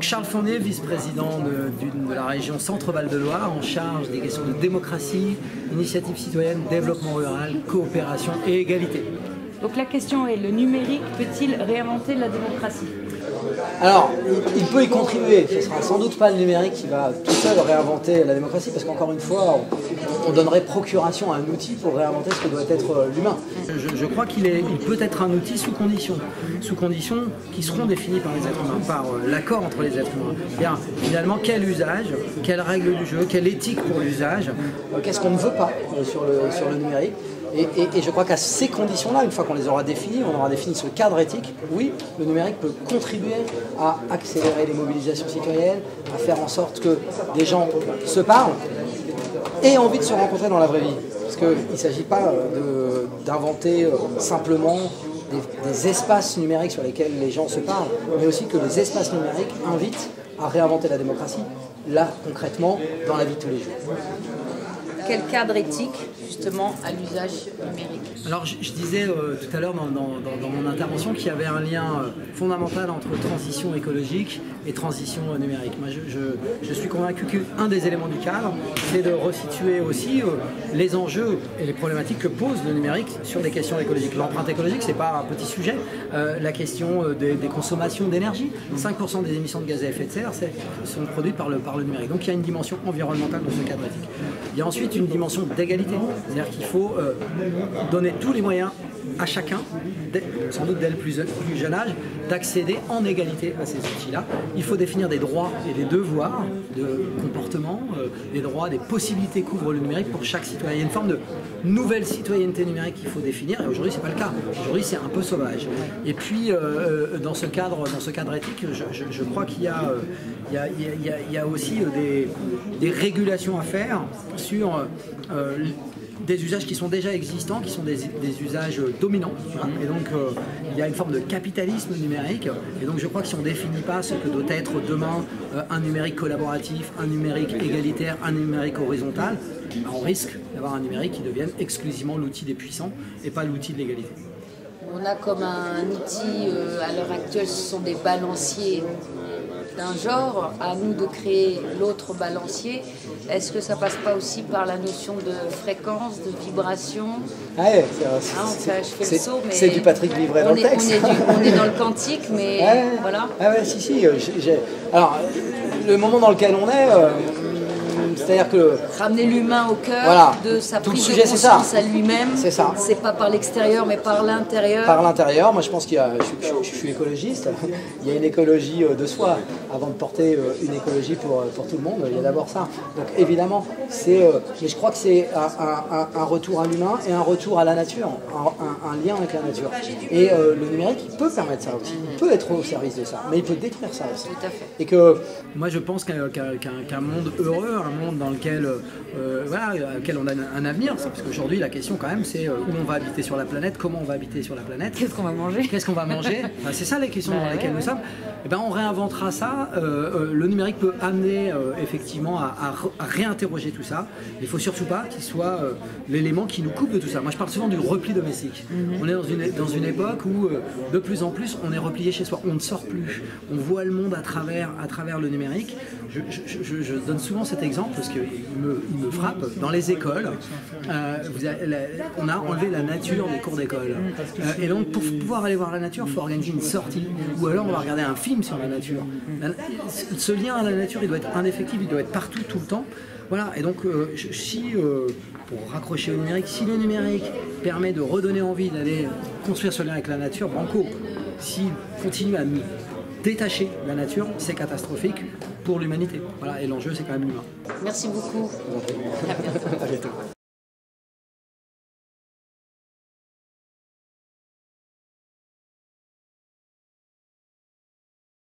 Donc Charles Fournier, vice-président de la région Centre-Val de Loire, en charge des questions de démocratie, initiative citoyenne, développement rural, coopération et égalité. Donc la question est, le numérique peut-il réinventer la démocratie? Alors, il peut y contribuer. Ce ne sera sans doute pas le numérique qui va tout seul réinventer la démocratie, parce qu'encore une fois, on donnerait procuration à un outil pour réinventer ce que doit être l'humain. Je crois qu'il peut être un outil sous conditions qui seront définies par les êtres humains, par l'accord entre les êtres humains. C'est-à-dire, finalement, quel usage, quelles règles du jeu, quelle éthique pour l'usage, qu'est-ce qu'on ne veut pas sur le numérique. Et je crois qu'à ces conditions-là, une fois qu'on les aura définies, on aura défini ce cadre éthique, oui, le numérique peut contribuer à accélérer les mobilisations citoyennes, à faire en sorte que des gens se parlent et aient envie de se rencontrer dans la vraie vie. Parce qu'il ne s'agit pas d'inventer simplement des espaces numériques sur lesquels les gens se parlent, mais aussi que les espaces numériques invitent à réinventer la démocratie, là, concrètement, dans la vie de tous les jours. Quel cadre éthique, justement, à l'usage numérique? Alors, je disais tout à l'heure dans mon intervention qu'il y avait un lien fondamental entre transition écologique et transition numérique. Moi, je suis convaincu qu'un des éléments du cadre, c'est de resituer aussi les enjeux et les problématiques que pose le numérique sur des questions écologiques. L'empreinte écologique, c'est pas un petit sujet. La question des consommations d'énergie, 5% des émissions de gaz à effet de serre sont produites par le numérique. Donc, il y a une dimension environnementale dans ce cadre éthique. Il y a ensuite une dimension d'égalité, c'est-à-dire qu'il faut donner tous les moyens à chacun, sans doute dès le plus jeune âge, d'accéder en égalité à ces outils-là. Il faut définir des droits et des devoirs de comportement, des droits, des possibilités qu'ouvre le numérique pour chaque citoyen. Il y a une forme de nouvelle citoyenneté numérique qu'il faut définir, et aujourd'hui c'est pas le cas. Aujourd'hui c'est un peu sauvage. Et puis dans ce cadre éthique, je crois qu'il y a aussi des régulations à faire sur des usages qui sont déjà existants, qui sont des usages dominants. Et donc il y a une forme de capitalisme numérique. Et donc je crois que si on ne définit pas ce que doit être demain un numérique collaboratif, un numérique égalitaire, un numérique horizontal, on risque d'avoir un numérique qui devienne exclusivement l'outil des puissants et pas l'outil de l'égalité. On a comme un outil, à l'heure actuelle, ce sont des balanciers d'un genre, à nous de créer l'autre balancier. Est-ce que ça passe pas aussi par la notion de fréquence, de vibration? Ouais, c'est du Patrick Livret dans le texte. On est dans le quantique, mais voilà. Ah ouais, si. Alors, le moment dans lequel on est, c'est-à-dire que ramener l'humain au cœur, voilà, de sa prise de sujet, conscience à lui-même. C'est ça. C'est pas par l'extérieur, mais par l'intérieur. Par l'intérieur. Moi, je pense je suis écologiste. Il y a une écologie de soi avant de porter une écologie pour tout le monde. Il y a d'abord ça. Donc, évidemment, mais je crois que c'est un retour à l'humain et un retour à la nature, un lien avec la nature. Et le numérique, il peut permettre ça aussi. Il peut être au service de ça, mais il peut détruire ça aussi. Tout à fait. Et que moi, je pense qu'un monde heureux, un monde dans lequel on a un avenir, parce qu'aujourd'hui la question quand même c'est où on va habiter sur la planète, comment on va habiter sur la planète, qu'est-ce qu'on va manger, c'est ça les questions dans lesquelles nous sommes. Et ben on réinventera ça. Le numérique peut amener effectivement à réinterroger tout ça. Il faut surtout pas qu'il soit l'élément qui nous coupe de tout ça. Moi je parle souvent du repli domestique. On est dans une époque où de plus en plus on est replié chez soi, on ne sort plus, on voit le monde à travers le numérique. Je donne souvent cet exemple parce qu'il me frappe. Dans les écoles, on a enlevé la nature des cours d'école. Et donc, pour pouvoir aller voir la nature, il faut organiser une sortie. Ou alors, on va regarder un film sur la nature. Ce lien à la nature, il doit être indéfectible, il doit être partout, tout le temps. Voilà. Et donc, pour raccrocher au numérique, si le numérique permet de redonner envie d'aller construire ce lien avec la nature, banco. S'il continue à nous détacher de la nature, c'est catastrophique pour l'humanité. Voilà, et l'enjeu, c'est quand même l'humain. Merci beaucoup. À bientôt.